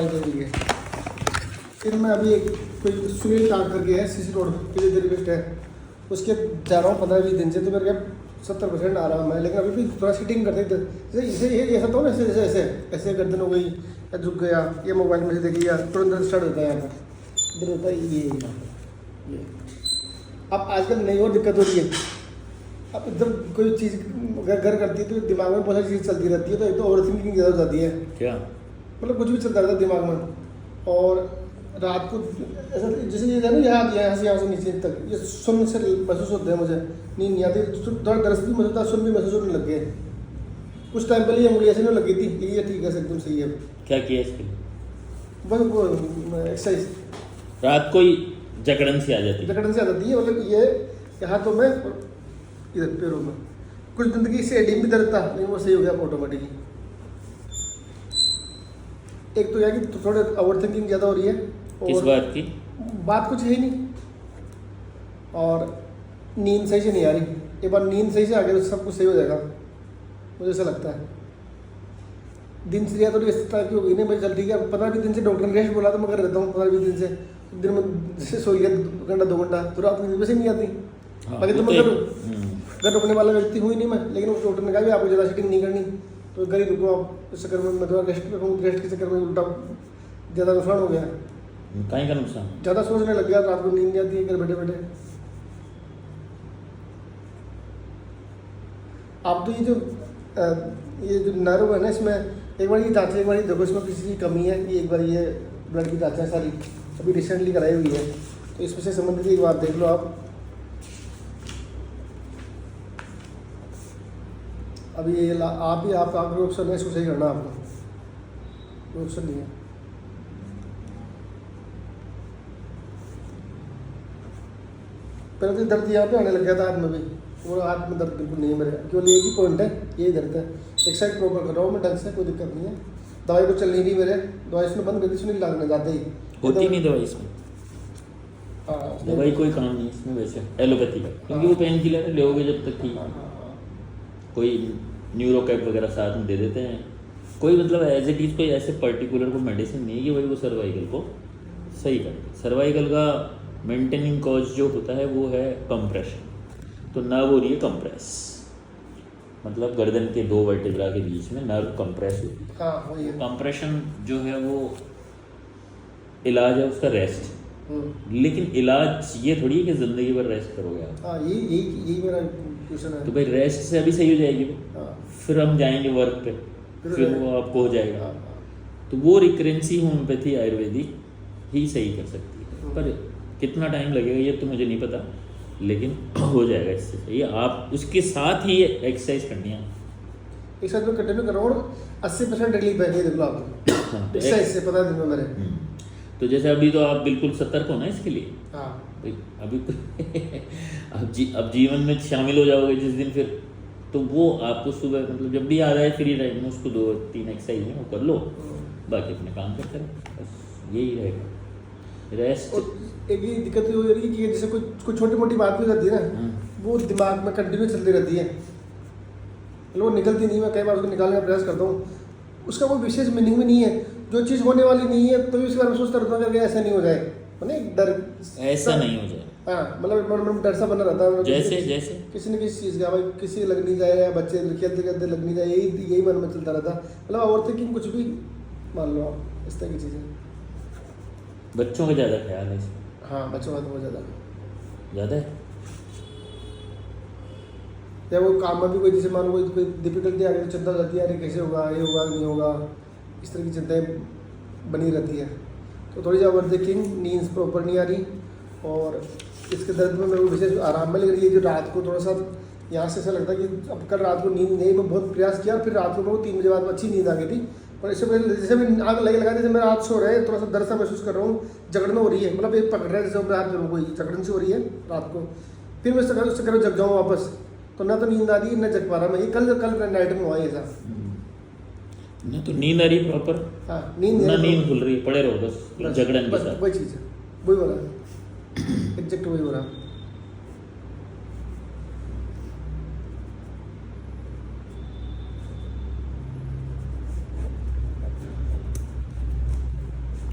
है। फिर मैं अभी एक कोई सुनील टाक करके है सीसी रोड पे जो रिक्वेस्ट है उसके जा रहा हूँ 15-20 दिन से, तो मेरे क्या 70% आराम है, लेकिन अभी भी थोड़ा सीटिंग करते थे जैसे इसे ये ऐसा तो ना ऐसे ऐसे ऐसे ऐसे गर्दन हो गई या झुक गया, ये मोबाइल में से देखिए या तुरंत स्टार्ट होता है यहाँ पर इधर होता है ये। अब आजकल नई और दिक्कत हो रही है, अब एकदम कोई चीज़ घर करती है तो दिमाग में बहुत सारी चीज़ चलती रहती है, तो एक तो ओवर थिंकिंग ज़्यादा हो जाती है। क्या मतलब कुछ भी चलता रहता है दिमाग में, और रात को ऐसा जैसे ये है ना यहाँ से नीचे तक ये सुन से महसूस होते हैं, मुझे नींद नहीं आती, थोड़ा दर्द भी महसूस होता है, सुन भी महसूस होने लग गए। कुछ टाइम पहले ये मुझे ऐसे नहीं लगी थी, ये ठीक है एकदम सही है। क्या किया इसके लिए? बस वो एक्सरसाइज रात को ही जकड़न सी आ जाती है। जकड़न से आ जाती है, मतलब ये हाथों में और इधर पैरों में। कुछ जिंदगी से एडिंग भी दर्द था, लेकिन वो सही हो गया ऑटोमेटिकली। एक तो यह कि थोड़े ओवर थिंकिंग ज़्यादा हो रही है। किस बात की? बात कुछ है ही नहीं, और नींद सही से नहीं आ रही। एक बार नींद सही से आ गई तो सब कुछ सही हो जाएगा, मुझे ऐसा लगता है। दिनचर्या थोड़ी इस तरह की हो गई नहीं भाई, चल ठीक है 15-20 दिन से डॉक्टर ने रेस्ट बोला तो मैं कर रहता हूँ 15-20 दिन से। दिन में जैसे सो गया 2 घंटा 2 घंटा तो रात में वैसे नहीं आती। बाकी तो मैं घर रुकने वाला व्यक्ति हुई नहीं मैं, लेकिन उस डॉक्टर ने कहा भी आपको ज़्यादा सीटिंग नहीं करनी, तो घर ही रुको आप। इस चक्कर में मैं थोड़ा रेस्ट पे हूँ, रेस्ट के चक्कर में उल्टा ज़्यादा नुकसान हो गया। कहीं का नुकसान? ज़्यादा सोचने लग गया, रात को नींद नहीं आती है घर बैठे बैठे। आप तो ये जो नर्व है ना, इसमें एक बार ये जांचें, एक बार ये देखो इसमें किसी की कमी है कि एक बार ये ब्लड की जांचें सारी अभी रिसेंटली कराई हुई है, तो इसमें से संबंधित एक बात देख लो आप। अभी ये आपका ऑप्शन है, इसको सही करना आपको, कोई ऑप्शन नहीं है। पहले तो दर्द यहाँ पे आने लग गया था हाथ में भी, और हाथ में दर्द बिल्कुल नहीं है मेरे, केवल एक ही पॉइंट है, यही दर्द है। एक साइड प्रॉपर कर रहा हूँ मैं ढंग से, कोई दिक्कत नहीं है। दवाई को चल नहीं रही मेरे, दवाई इसमें बंद कर दी, इसमें नहीं लगने जाते ही होती नहीं दवाई इसमें। दवाई कोई काम नहीं इसमें वैसे एलोपैथी का, क्योंकि वो पेन किलर लोगे जब तक ठीक। कोई न्यूरोकैप वगैरह साथ में दे देते हैं, कोई मतलब एज इट इज कोई ऐसे पर्टिकुलर को मेडिसिन नहीं है कि भाई वो सर्वाइकल को सही कर दे। सर्वाइकल का मेंटेनिंग कॉज जो होता है वो है कंप्रेशन। तो नर्व हो रही है कंप्रेस, मतलब गर्दन के 2 वर्टेब्रा के बीच में नर्व कंप्रेस होती है। हाँ वही है। कंप्रेशन जो है वो इलाज है उसका रेस्ट, लेकिन इलाज ये थोड़ी है कि जिंदगी भर रेस्ट करोगे आप। हाँ यही मेरा क्वेश्चन है। तो भाई रेस्ट से अभी सही हो जाएगी, हाँ। फिर हम जाएंगे वर्क पे, फिर वो आपको हो जाएगा। हाँ। तो वो रिकरेंसी होम्योपैथी आयुर्वेदिक ही सही कर सकती है, पर कितना टाइम लगेगा ये तो मुझे नहीं पता, लेकिन हो जाएगा इससे सही। आप उसके साथ ही एक्सरसाइज करनी है। एक साथ में कंटिन्यू कर रहा हूँ, 80% रिलीफ है, ये देख लो आपको। हाँ, तो एक्सरसाइज से पता दिन में मेरे। तो जैसे अभी तो आप बिल्कुल सतर्क हो ना इसके लिए। हाँ भाई अभी तो अब जीवन में शामिल हो जाओगे जिस दिन, फिर तो वो आपको सुबह मतलब जब भी आ जाए फ्री टाइम में उसको 2-3 एक्सरसाइज में वो कर लो, बाकी अपने काम करते रहो, बस यही रहेगा। रेस्ट एक ही दिक्कत ये हो रही है कि जैसे कोई छोटी मोटी बात भी हो जाती है ना, वो दिमाग में कंटिन्यू चलती रहती है, मतलब वो निकलती नहीं। मैं कई बार उसको निकालने का प्रयास करता हूँ, उसका कोई विशेष मीनिंग भी नहीं है, जो चीज़ होने वाली नहीं है तो इसके बारे में सोचता रहता हूँ कि ऐसा नहीं हो जाए, मतलब एक डर ऐसा नहीं हो जाए। हाँ, मतलब डर सा बना रहता है जैसे किसी न किसी चीज़ का, भाई किसी लग नहीं जाए या बच्चे खेलते खेलते लग नहीं जाए, यही मन में चलता रहता, मतलब ओवर थिंकिंग कुछ भी मान लो आप, इस तरह की चीज़ें। बच्चों का ज़्यादा ख्याल है इसमें। हाँ बच्चों का तो बहुत ज़्यादा है। या वो काम में भी कोई जैसे मान लो कोई डिफिकल्टी आ गई तो चिंता हो जाती है, अरे कैसे होगा, ये होगा नहीं होगा, इस तरह की चिंताएँ बनी रहती है। तो थोड़ी सी ओवर थिंकिंग, नींद प्रॉपर नहीं आ रही, और इसके दर्द में मेरे को विशेष आराम में लग रही है। जो रात को थोड़ा सा यहाँ से ऐसा लगता है कि अब कल रात को नींद नहीं, मैं बहुत प्रयास किया, फिर रात को मेरे को 3 बजे बाद अच्छी नींद आ गई थी, और इससे पहले जैसे मैं आग लगा जैसे मेरा हाथ सो रहा है, थोड़ा सा दर्द सा महसूस कर रहा हूँ, जकड़न हो रही है, मतलब एक पकड़ रहा है जैसे मेरे हाथ में कोई जकड़न सी हो रही है रात को। फिर मैं उससे करो जग जाऊँ वापस, तो ना तो नींद आ रही है ना जग पा रहा मैं। ये कल नाइट में हुआ ये ऐसा। ना तो नींद आ रही है प्रॉपर, हाँ नींद ना नींद खुल रही है, पड़े रहो बस जगड़न के साथ। वही चीज़ है, वही हो रहा है, एग्जैक्ट वही हो रहा है।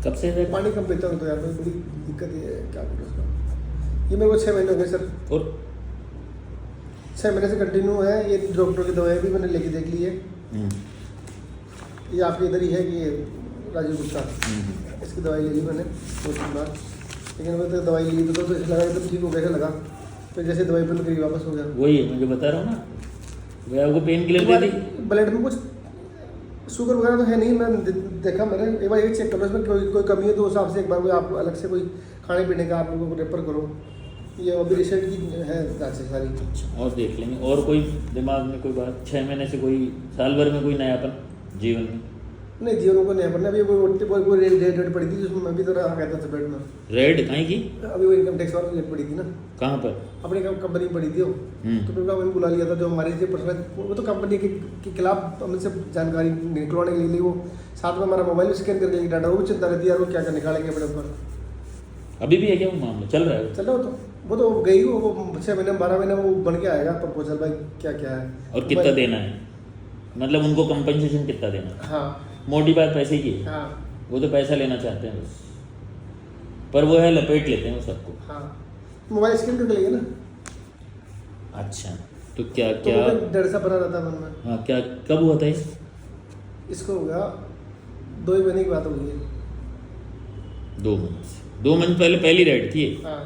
कब से है? पानी कम पीता हूँ तो यार बड़ी दिक्कत ये है, क्या करूँ उसका। ये मेरे को 6 महीने हो गए सर, और 6 महीने से कंटिन्यू है। ये डॉक्टर की दवाई भी मैंने लेके देख ली है। ये आपके इधर ही है कि ये राजीव गुप्ता, इसकी दवाई ले ली मैंने 2-3 बार, लेकिन मैं तो दवाई ली तो ऐसा लगा एकदम ठीक हो गया, ऐसा लगा तो जैसे दवाई बंद करी वापस हो गया। वही है, मुझे बता रहा हूँ ना, वही आपको पेन किलर दे दी। ब्लड में कुछ शुगर वगैरह तो है नहीं, मैं देखा मैंने, एक बार ये चेक करो इसमें कोई कमी है तो उस हिसाब से एक बार कोई आप अलग से कोई खाने पीने का आप लोगों को रेफर करो। ये अभी रिसेंट की है जांचें सारी। और देख लेंगे। और कोई दिमाग में कोई बात, 6 महीने से कोई, साल भर में कोई नयापन जीवन में? नहीं, जीवन को नहीं पड़ना। अभी कोई रेड पड़ी थी जिसमें मैं भी तो रहा गया था बेड में। रेड कहीं की? अभी वो इनकम टैक्स वाली रेड पड़ी थी ना। कहाँ पर? अपनी कंपनी में पड़ी थी वो, तो फिर मैंने बुला लिया था जो हमारी जो पर्सनल, वो तो कंपनी के खिलाफ हमसे जानकारी निकलवाने के लिए वो साथ में हमारा मोबाइल स्कैन करके लेके डाटा, वो भी चिंता रहती है यार, वो क्या क्या निकालेंगे अपने ऊपर। अभी भी है क्या वो मामला चल रहा है? चल रहा वो तो गई वो 6 महीने 12 महीने वो बन के आएगा प्रपोजल भाई क्या क्या है और कितना देना है, मतलब उनको कंपनसेशन कितना देना है? हाँ मोटी बात पैसे की है। हाँ वो तो पैसा लेना चाहते हैं बस, पर वो है लपेट लेते हैं वो सबको। हाँ, मोबाइल स्कैन करके लेंगे ना। अच्छा, तो क्या तो क्या डर सा बना रहता मन में। हाँ, क्या कब हुआ था इसको हो गया 2 महीने की बात हो गई है। 2 महीने पहले पहली राइड थी ये। हाँ,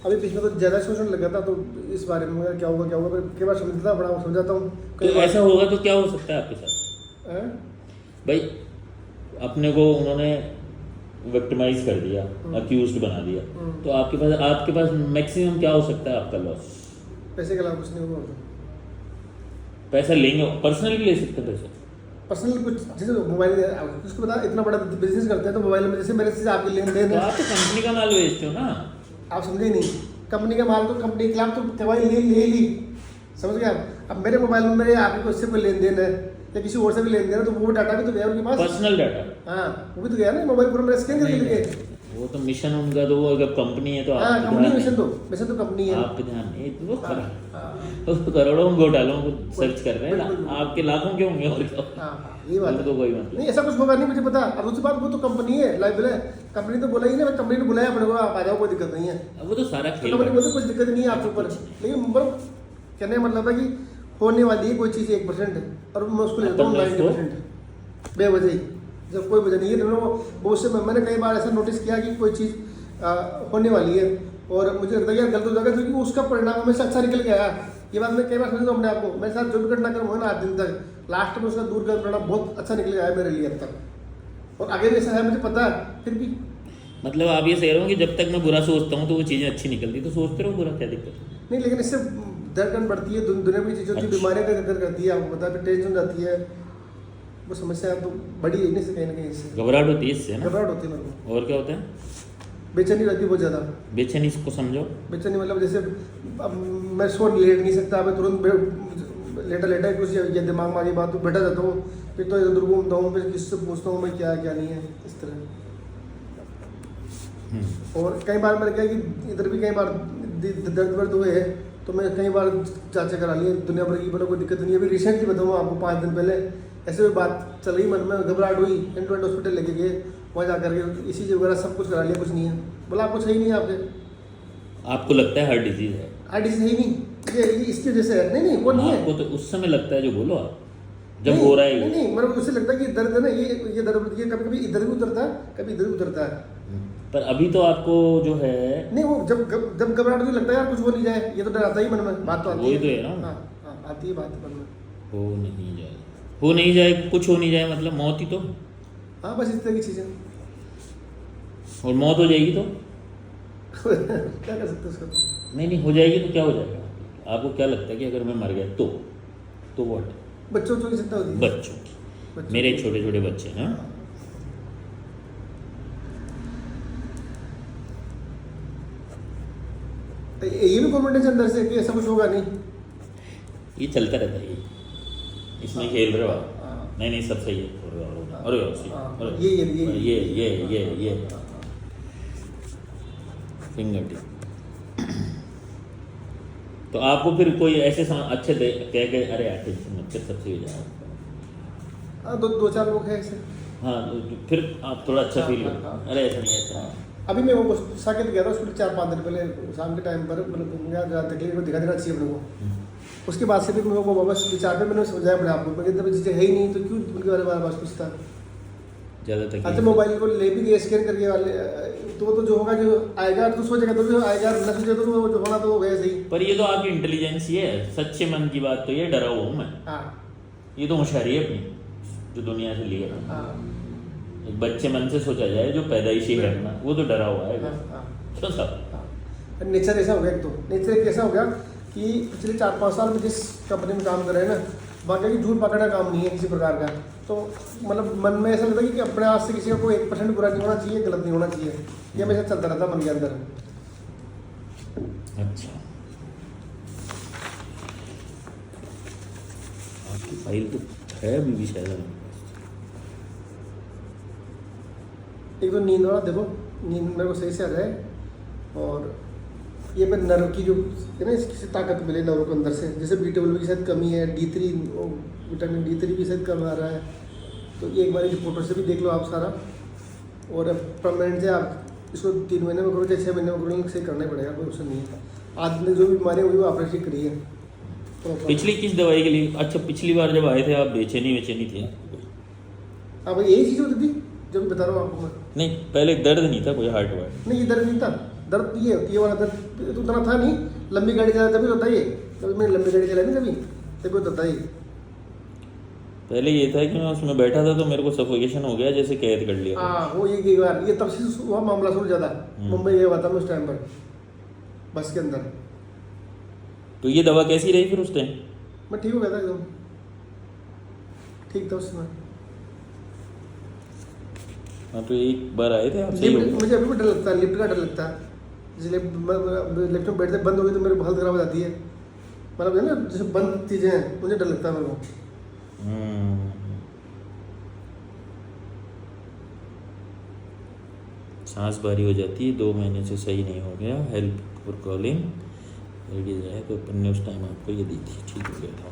अभी पिछले तो ज़्यादा सोचने लगा था तो इस बारे में क्या होगा पर कई बार समझता था, बड़ा समझाता हूँ। तो ऐसा होगा तो क्या हो सकता है आपके साथ भाई? अपने को उन्होंने विक्टिमाइज कर दिया, अक्यूज्ड बना दिया, तो आपके पास मैक्सिमम क्या हो सकता है आपका लॉस? पैसे के अलावा कुछ नहीं होगा। पैसा लेंगे, पर्सनल भी ले सकते हैं पैसा। पर्सनल कुछ जैसे मोबाइल उसको बता, इतना बड़ा बिजनेस करते हैं तो मोबाइल में जैसे मेरे से आपके लेन देन तो है। आप तो कंपनी का माल बेचते हो ना। आप समझे नहीं, कंपनी का माल तो कंपनी के खिलाफ तो दवाई ले ली, समझ गए आप। अब मेरे मोबाइल में मेरे आपके उससे कोई लेन देन है या किसी और से भी लेन देन है तो वो डाटा भी तो गया उनके पास, पर्सनल डाटा। हाँ वो भी तो गया ना मोबाइल पूरा मेरा स्कैन करके लेके। वो तो मिशन उनका, तो वो अगर कंपनी है तो हाँ आप कंपनी मिशन तो कंपनी है। आप पे ध्यान नहीं, तो वो तो करोड़ों घोटालों को सर्च कर रहे हैं ना, आपके लाखों के होंगे और क्या। हाँ ये बात तो कोई मतलब नहीं, ऐसा कुछ होगा नहीं मुझे पता। अब दूसरी बात वो तो कंपनी है, लाइबल है, कंपनी तो बोला ही ना, कंपनी ने बुलाया अपने को, आप आ जाओ कोई दिक्कत नहीं है। अब वो तो सारा खेल कंपनी बोलते कुछ दिक्कत नहीं है आपके ऊपर, लेकिन कहने का मतलब है कि होने वाली है कोई चीज़ 1% और मैं उसको लेता हूँ 90% बेवजह ही, जब कोई वजह नहीं है। वो उससे मैंने कई बार ऐसा नोटिस किया कि कोई चीज़ होने वाली है और मुझे लगता है यार गलत हो जाएगा, क्योंकि उसका परिणाम हमेशा अच्छा निकल के आया। ये बात मैं कई बार समझता हूँ अपने आपको, मेरे साथ जो भी घटनाक्रम हुआ ना आज दिन तक, लास्ट में उसका दूर का परिणाम बहुत अच्छा निकल के आया मेरे लिए अब तक, और आगे भी ऐसा है मुझे पता है। फिर भी मतलब आप ये कह रहे हो कि जब तक मैं बुरा सोचता हूँ तो वो चीज़ें अच्छी निकलती, तो सोचते रहो बुरा, क्या दिक्कत? नहीं, लेकिन इससे धड़कन बढ़ती है, दुनिया में चीज़ों की बीमारियाँ का करती है, आपको पता है, टेंशन जाती है, वो समस्या तो बड़ी है नहीं से कहीं ना कहीं, इससे घबराहट होती है इससे ना? घबराहट होती है मेरे को, और क्या होता है? बेचैनी रहती है बहुत ज़्यादा। बेचैनी इसको समझो। बेचैनी मतलब जैसे अब मैं सो लेट नहीं सकता, मैं तुरंत लेटा कुछ या दिमाग में आ गई बात तो बैठा जाता हूँ, फिर तो इधर घूमता हूँ, फिर किससे पूछता हूँ मैं क्या क्या नहीं है, इस तरह। और कई बार मैंने क्या कि इधर भी कई बार दर्द वर्द हुए हैं तो मैं कई बार जांचें करा ली, दुनिया भर की, बोला कोई दिक्कत नहीं है। अभी रिसेंटली बताऊँ आपको 5 दिन पहले ऐसे कोई बात चल रही, मन में घबराहट हुई, एंड हॉस्पिटल लेके गए, वहाँ जा करके इसी वगैरह सब कुछ करा लिया, कुछ नहीं है। बोला आपको सही नहीं है, आपको लगता है हार्ट डिजीज है? हार्ट डिजीज है ही नहीं, ये इसकी वजह से है। नहीं वो नहीं है, आपको तो उस समय लगता है जो बोलो आप, जब हो रहा है नहीं मेरे को उससे लगता है कि दर्द है ना, ये दर्द ये कभी कभी इधर भी उतरता है, कभी इधर भी उतरता है। पर अभी तो आपको जो है नहीं, वो जब घबराहट होती लगता है यार कुछ हो नहीं जाए, ये तो डर आता ही मन में, बात तो आती वही तो है ना। हाँ आती है बात मन में, हो नहीं जाए कुछ हो नहीं जाए, मतलब मौत ही तो। हाँ बस इस तरह की चीज़ें। और मौत हो जाएगी तो क्या कर सकते उसका? नहीं हो जाएगी तो क्या हो जाएगा? आपको क्या लगता है कि अगर मैं मर गया तो व्हाट? बच्चों की चिंता होती है, बच्चों की, मेरे छोटे छोटे बच्चे हैं। ये भी गवर्नमेंट के अंदर से कि ऐसा कुछ होगा नहीं, ये चलता रहता है, इसमें खेल रहे हो आप। नहीं सब सही है, और ये फिंगर टिप। तो आपको फिर कोई ऐसे अच्छे कह के अरे यार टेंशन मत कर, सब सही हो जाएगा? हाँ 2-4 लोग हैं ऐसे। हाँ तो फिर आप थोड़ा अच्छा हाँ, फील हाँ, करो। हाँ। अरे ऐसा नहीं ऐसा नहीं। अभी मैं वो साकेत गया था उसके 4-5 दिन पहले शाम के टाइम पर, मतलब मेरा तकलीफ को दिखा देना चाहिए अपने को। उसके बाद से भी मेरे को वापस विचार पे मैंने समझाया अपने आप को, मैं कहता चीज़ें है ही नहीं तो क्यों उनके बारे में बात पूछता। ज़्यादा अच्छा तकलीफ मोबाइल को ले भी गए स्कैन करके वाले, तो जो होगा जो आएगा तो सोचेगा तो जो आएगा, न सोचेगा तो वो जो होना तो हो गया सही। पर ये तो आपकी इंटेलिजेंस ही है, सच्चे मन की बात तो ये डरा हुआ हूँ मैं। हाँ ये तो होशियारी है अपनी जो दुनिया से लिए है। हाँ एक बच्चे मन से सोचा जाए जो पैदाइशी है ना, वो तो डरा हुआ है। हाँ हाँ क्यों साहब? नेचर ऐसा हो गया, एक तो नेचर एक ऐसा हो गया कि पिछले 4-5 साल में जिस कंपनी में काम कर रहे हैं ना, बाकी की झूठ पकड़ना काम नहीं है किसी प्रकार का। तो मतलब मन में ऐसा लगता है कि अपने आप से किसी को 1% बुरा नहीं होना चाहिए, गलत नहीं होना चाहिए, ये हमेशा चलता रहता मन के अंदर। अच्छा, आपकी फाइल तो है अभी भी शायद हमारे पास। एक तो नींद वाला देखो, नींद मेरे को सही से आ रहा है, और ये मैं नर्व की जो है ना, इसकी ताकत मिले नर्व को अंदर से। जैसे B12 की शायद कमी है, D3 विटामिन D3 भी शायद कम आ रहा है, तो ये एक बार की फोटो से भी देख लो आप सारा। और अब परमानेंट से आप इसको 3 महीने में करो चाहे 6 महीने में करो, सही करना ही पड़ेगा, कोई ऑप्शन नहीं है। आज ने जो भी बीमारी हुई वो आपने ठीक करी है। पिछली किस दवाई के लिए? अच्छा, पिछली बार जब आए थे आप बेचैनी थे? हाँ भाई यही चीज़ होती थी जो मैं बता रहा हूँ आपको मैं। नहीं, पहले दर्द नहीं था कोई हार्ट वार्ट? नहीं, ये दर्द नहीं था, दर्द ये वाला दर्द तो उतना था नहीं। लंबी गाड़ी चलाता तभी होता है ये, कभी मैंने लंबी गाड़ी चलाई नहीं तभी होता है ये। पहले ये था कि मैं उसमें बैठा था तो मेरे को सफोकेशन हो गया, जैसे कैद कर लिया। हाँ वो ये बार ये तब से हुआ मामला शुरू ज़्यादा। मुंबई गया हुआ था मैं उस टाइम पर बस के अंदर। तो ये दवा कैसी रही फिर उस टाइम? मैं ठीक हो गया था एकदम, ठीक था उस समय। हाँ, तो एक बार आए थे आप, सही हो गए? मुझे अभी भी डर लगता है, लिफ्ट का डर लगता है। इसलिए लिफ्ट में बैठते बंद हो गई तो मेरी हालत खराब हो जाती है। मतलब है ना, जैसे बंद चीज़ें हैं मुझे डर लगता है मेरे को। सांस भारी हो जाती है, 2 महीने से सही नहीं हो गया। हेल्प फॉर कॉलिंग लेडीज है, तो अपन ने उस टाइम आपको ये दी थी, ठीक हो गया था।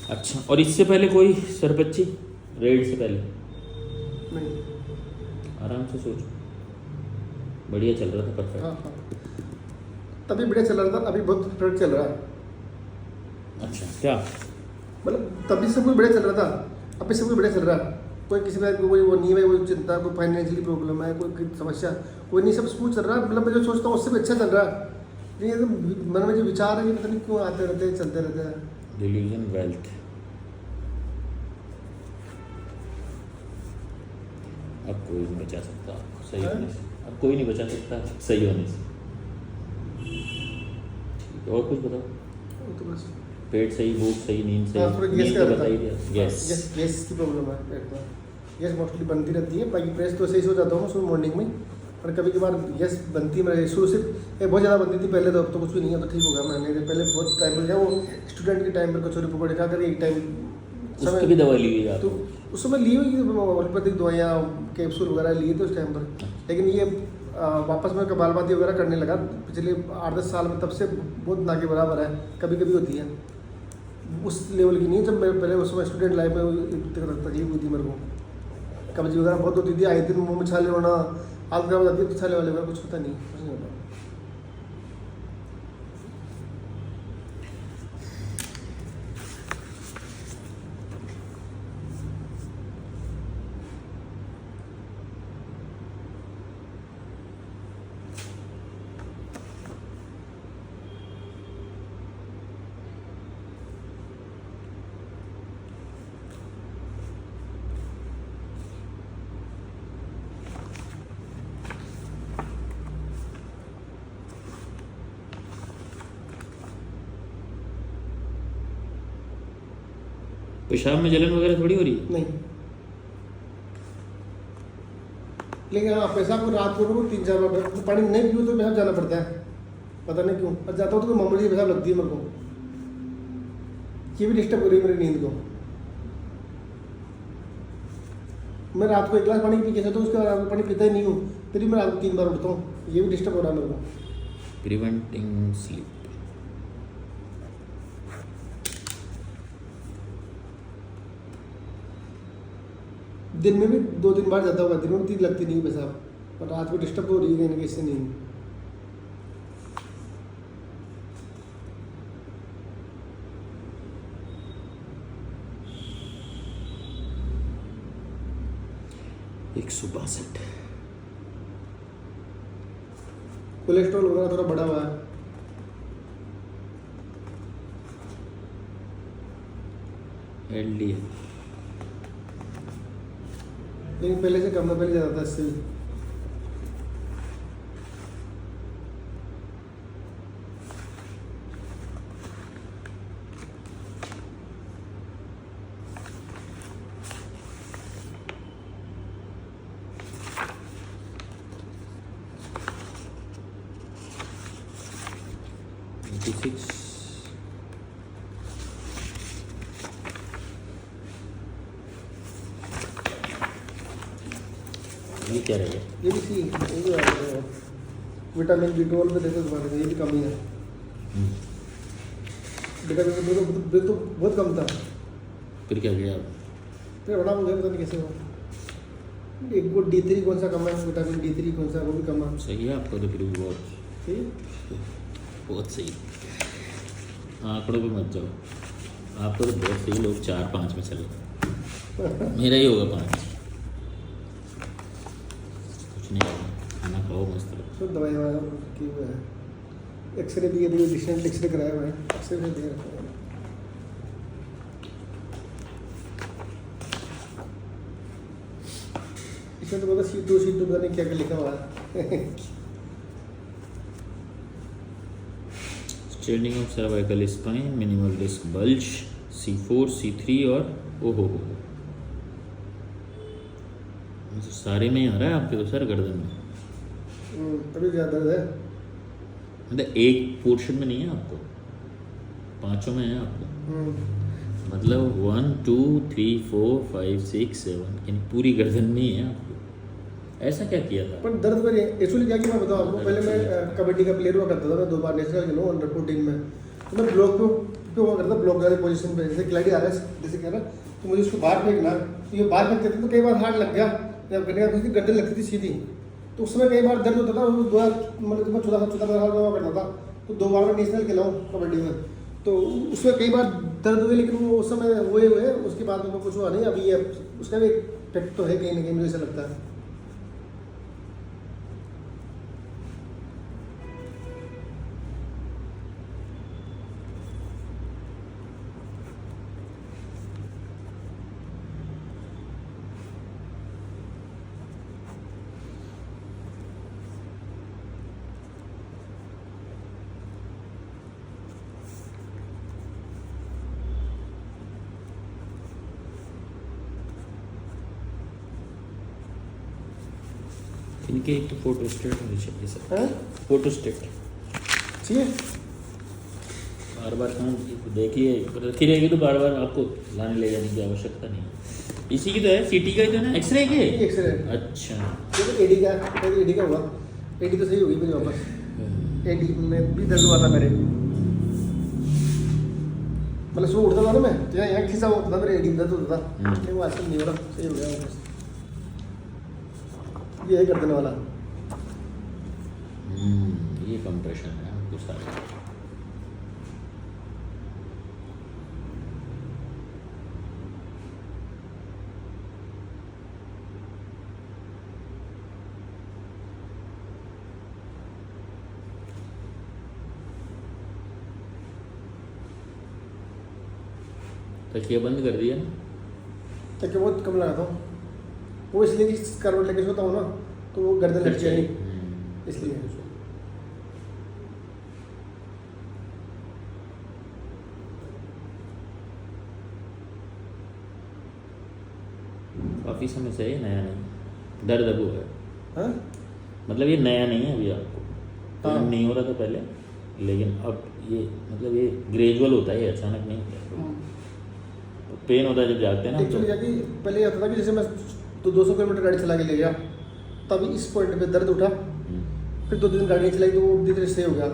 अच्छा, और इससे पहले कोई सरपच्ची रेड से पहले? नहीं। आराम से सोचो, बढ़िया चल रहा था, परफेक्ट। हाँ हाँ, तभी बढ़िया चल रहा था, अभी बहुत परफेक्ट चल रहा है। अच्छा, क्या मतलब तभी सब कुछ बढ़िया चल रहा था, अभी सब कुछ बढ़िया चल रहा है। कोई किसी बात कोई वो नहीं है, कोई चिंता, कोई फाइनेंशियली प्रॉब्लम है, कोई समस्या कोई नहीं, सब स्मूथ चल रहा है। मतलब मैं जो सोचता हूँ उससे भी अच्छा चल रहा है। लेकिन एकदम मन में जो विचार है कि पता नहीं क्यों आते रहते हैं, चलते रहते हैं। Delusion wealth. अब कोई नहीं बचा सकता आपको सही होने से, अब कोई नहीं बचा सकता सही होने से। ठीक है, और कुछ बताओ? तो बस पेट सही, भूख सही, नींद सही? हाँ, थोड़ा गैस नींद का तो रहता बता ही है। दिया, गैस। गैस की प्रॉब्लम है पेट में। गैस मोस्टली बनती रहती है, बाकी प्रेस तो सही से हो जाता हूँ सुबह मॉर्निंग में, पर कभी कभार गैस बनती है। शुरू से बहुत ज़्यादा बनती थी पहले, तो अब तो कुछ भी नहीं है, तो ठीक हो गया। मैंने पहले बहुत टाइम लगा, वो स्टूडेंट के टाइम पर कचौरी पकौड़े खा कर एक टाइम उसकी भी दवा ली हुई है तो आपने? उस समय ली हुई होम्योपैथिक दवाइयाँ, कैप्सूल वगैरह लिए थे उस टाइम पर। लेकिन ये वापस मैं कपालभाति वगैरह करने लगा पिछले 8-10 साल में, तब से बहुत ना के बराबर है। कभी कभी होती है, उस लेवल की नहीं। जब मैं पहले उस समय स्टूडेंट लाइफ में तकलीफ हुई थी मेरे को, कब्जी वगैरह बहुत होती थी, आए दिन मुँह में छाले होना, हाथ खराब हो जाती है, तो छाले वाले वगैरह कुछ होता नहीं, कुछ नहीं होता। पेशाब में जलन वगैरह थोड़ी हो रही है? नहीं, लेकिन हाँ पेशाब को रात को 3-4 बार पानी नहीं पीऊँ तो पेशाब जाना पड़ता है, पता नहीं क्यों। और जाता हूँ तो मामूली पेशाब लगती है मेरे को, ये भी डिस्टर्ब हो रही है मेरी नींद को। मैं रात को 1 गिलास पानी पी के सोता हूँ, उसके बाद पानी पीता ही नहीं हूँ, फिर भी मैं रात को 3 बार उठता हूँ, ये भी डिस्टर्ब हो रहा है मेरे को। Preventing sleep. दिन में भी 2-3 बार जाता होगा, दिन में भी 3 लगती नहीं पेशाब, पर रात को डिस्टर्ब हो रही है कहीं ना कहीं से नहीं। एक 162। कोलेस्ट्रॉल वगैरह थोड़ा बढ़ा हुआ है। LDL लेकिन पहले से कम है, पहले ज़्यादा था इससे भी। ये क्या रहेगा? ये भी सी, ये भी आ रहा है। विटामिन B12 पे देखो तुम्हारे, ये भी कमी है। विटामिन B12 तो बहुत कम था, फिर क्या किया आप? फिर बड़ा हो गया, पता नहीं कैसे हुआ। एक वो D3 कौन सा कम है, विटामिन D3 कौन सा, वो भी कम है। सही है आपका तो फिर भी बहुत ठीक है? बहुत सही। आंकड़ों पे मत जाओ, आपको तो बहुत सही, लोग 4-5 में चले, मेरा ही होगा 5। कुछ नहीं होगा, खाना खाओ मस्त रहो। तो दवाई की हुआ है, एक्सरे भी अभी रिसेंट एक्सरे कराया हुआ है, एक्सरे में दे रखा है। इसमें तो बोला C2 पता नहीं क्या क्या लिखा हुआ है। Straining of cervical spine, minimal disc bulge, C4 C3 और ओहो हो, सारे में ही आ रहा है आपके तो सर गर्दन में। तभी ज़्यादा दर्द है। मतलब एक पोर्शन में नहीं है आपको, 5 में है आपको। मतलब 1 2 3 4 5 6 7 यानी पूरी गर्दन में ही है आपको। ऐसा क्या किया था? पर दर्द में एक्चुअली क्या कि मैं बताऊँ आपको, पहले मैं कबड्डी का प्लेयर हुआ करता था, मैं 2 बार नेशनल खेला हूँ अंडर 14 में। तो मैं ब्लॉक पे हुआ करता, ब्लॉक वाली पोजीशन पे, जैसे खिलाड़ी आ रहा है जैसे कह रहा, तो मुझे उसको बाहर फेंकना, तो ये बाहर फेंकते थे तो कई बार हार्ड लग गया, जब करने का उसकी गर्दन लगती थी सीधी, तो उस समय कई बार दर्द होता था। वो 2 मतलब मैं 14 साल हुआ करता था, तो 2 बार मैं नेशनल खेला हूँ कबड्डी में, तो उसमें कई बार दर्द हुए, लेकिन वो उस समय हुए हुए, उसके बाद में कुछ हुआ नहीं। अभी ये उसका भी इफेक्ट तो है कहीं ना कहीं, मुझे ऐसा लगता है। इनके एक तो फोटो स्टेट होनी चाहिए सर। हैं? फोटो स्टेट चाहिए? बार बार कहाँ देखिए, रखी रहेगी तो बार बार आपको लाने ले जाने की आवश्यकता नहीं। इसी की तो है, सीटी का ही तो है ना, एक्सरे के। एक्सरे अच्छा, ये तो एडी का, पहले एडी का हुआ, एडी तो सही होगी मेरी वापस। एडी में भी दर्द हुआ था मेरे, मतलब सुबह उठता था ना मैं, तो यहाँ खिंचा होता था, मेरे एडी में दर्द होता था, लेकिन वो आजकल नहीं हो रहा, सही हो गया वापस। ये है गर्दन वाला। ये कंप्रेशन है आपको सारा। तकिया बंद कर दिया ना? तकिया बहुत कम लगाता हूँ, वो इसलिए कि करवट लेके सोता हूँ ना, तो वो गर्दन लग जाएगी, इसलिए। काफ़ी समय से ये नया नहीं, दर्द अब हुआ है। हाँ? मतलब ये नया नहीं है अभी आपको, तो हाँ। नहीं हो रहा था पहले, लेकिन अब ये मतलब ये ग्रेजुअल होता है, ये अचानक नहीं होता। पेन होता है जब जागते हैं ना एक्चुअली क्या कि पहले होता था कि जैसे मैं तो 200 किलोमीटर गाड़ी चला के ले गया, तभी इस पॉइंट पे दर्द उठा, फिर 2 दिन गाड़ी चलाई तो वो धीरे धीरे सही हो गया,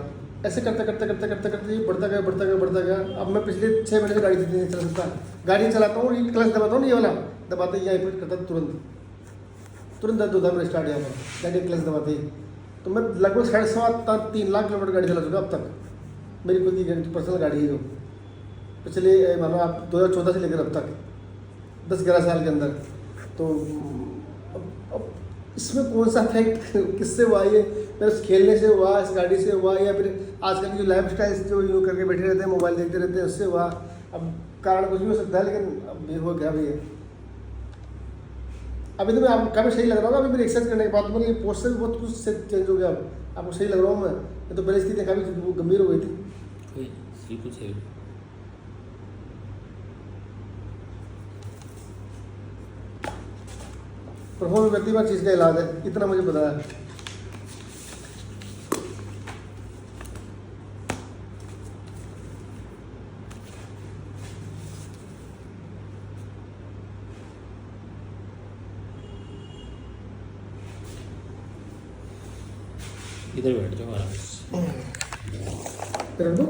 ऐसे करते करते करते करते करते ये बढ़ता गया बढ़ता गया बढ़ता गया। अब मैं पिछले 6 महीने से गाड़ी नहीं चला सकता। गाड़ी चलाता हूँ, ये क्लच दबाता हूँ ना, ये वाला दबाते ही यहाँ हिट करता तुरंत दर्द होता है मेरा स्टार्ट यहाँ पर गाड़ी क्लच दबाते ही। तो मैं लगभग 3.5 लाख किलोमीटर गाड़ी चला चुका अब तक। मेरी खुद की पर्सनल गाड़ी है जो पिछले मानो आप 2014 से लेकर अब तक 10-11 साल के अंदर। तो अब इसमें कौन सा इफेक्ट किससे हुआ, ये मेरे खेलने से हुआ, इस गाड़ी से हुआ, या फिर आजकल की जो लाइफ स्टाइल जो यूँ करके बैठे रहते हैं, मोबाइल देखते रहते हैं, उससे हुआ। अब कारण कुछ भी हो सकता है, लेकिन अब ये हो गया भी है। अभी तो मैं आपको काफ़ी सही लग रहा हूँ। अभी मेरी एक्सरसाइज करने के बाद मेरी पोस्चर भी बहुत कुछ चेंज हो गया। अब आपको सही लग रहा हूँ मैं तो पहले इसकी काफ़ी गंभीर हो गई थी। कोई बिल्कुल सही। पर होम्योपैथी चीज़ का इलाज है, इतना मुझे पता है। इधर बैठ जाओ आराम से। कर दो।